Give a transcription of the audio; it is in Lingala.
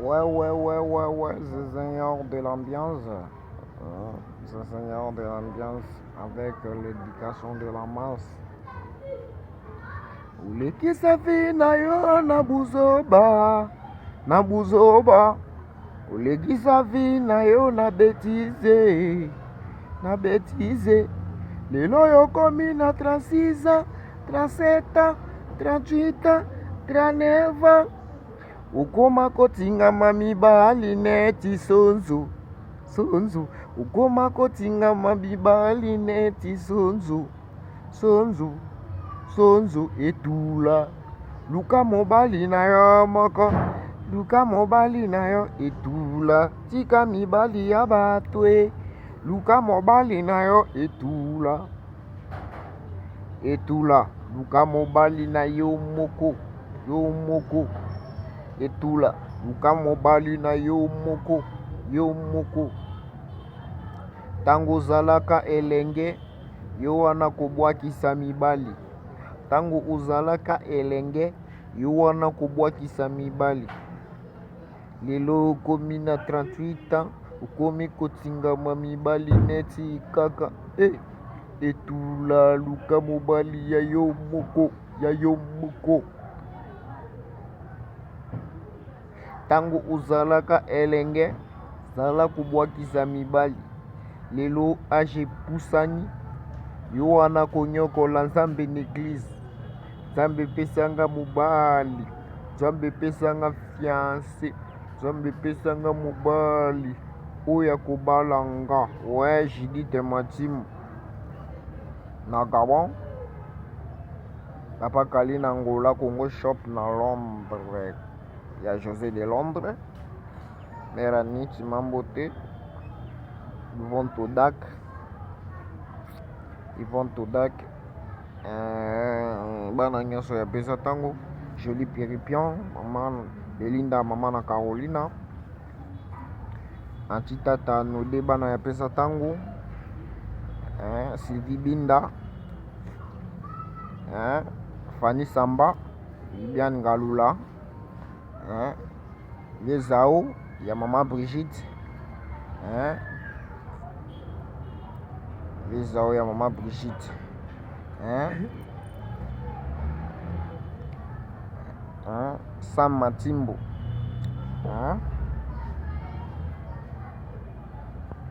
Ouais, c'est Seigneur de l'ambiance. C'est Seigneur de l'ambiance avec l'éducation de la masse. Ulekisa vi na yo na buzoba. Ulekisa vi na yo na betize. Lelo yo komi na 36, 37, 38, 39. Ukoma kotingama mibali neti sonzo. Ukoma kotingama mibali neti sonzo. Etula. Luka mobali na yo moko. Luka mobali na yo etula. Tika mibali ya batwe. Luka mobali na yo etula. Luka mobali na yo moko. Etula. Luka mobali na yo moko. Tango zalaka elenge, yo wana kobwakisa mibali. Tango uzalaka elenge, yo wana kobwakisa mibali. Lelo ukomi na 38 ans, ukomi kotingama mibali neti kaka. Etula. Luka mobali ya yo moko. Tango uzalaka elenge, zala kubwakisa mibali. Lelo age pusani, yo wana konyokola Nzambe n'eglise. Nzambe pesanga mobali. Nzambe pesanga fiancé. Nzambe pesanga mobali. Oya kobalanga. Ouais, Judith Matimu. Na Gabon. Papa Kali na Angola, Congo Shop na Londres. Ya José de Londres. Mera Nichi Mambote. Yvonne Todak. Bana nyonso ya pesa tango. Jolie Péripion. Maman Belinda, maman na Carolina. Antitata Node bana ya pesa tango. Sylvie Binda. Fanny Samba. Viviane Galula. Lezao ya maman Brigitte. Lezao ya maman Brigitte. Sam Matimbo.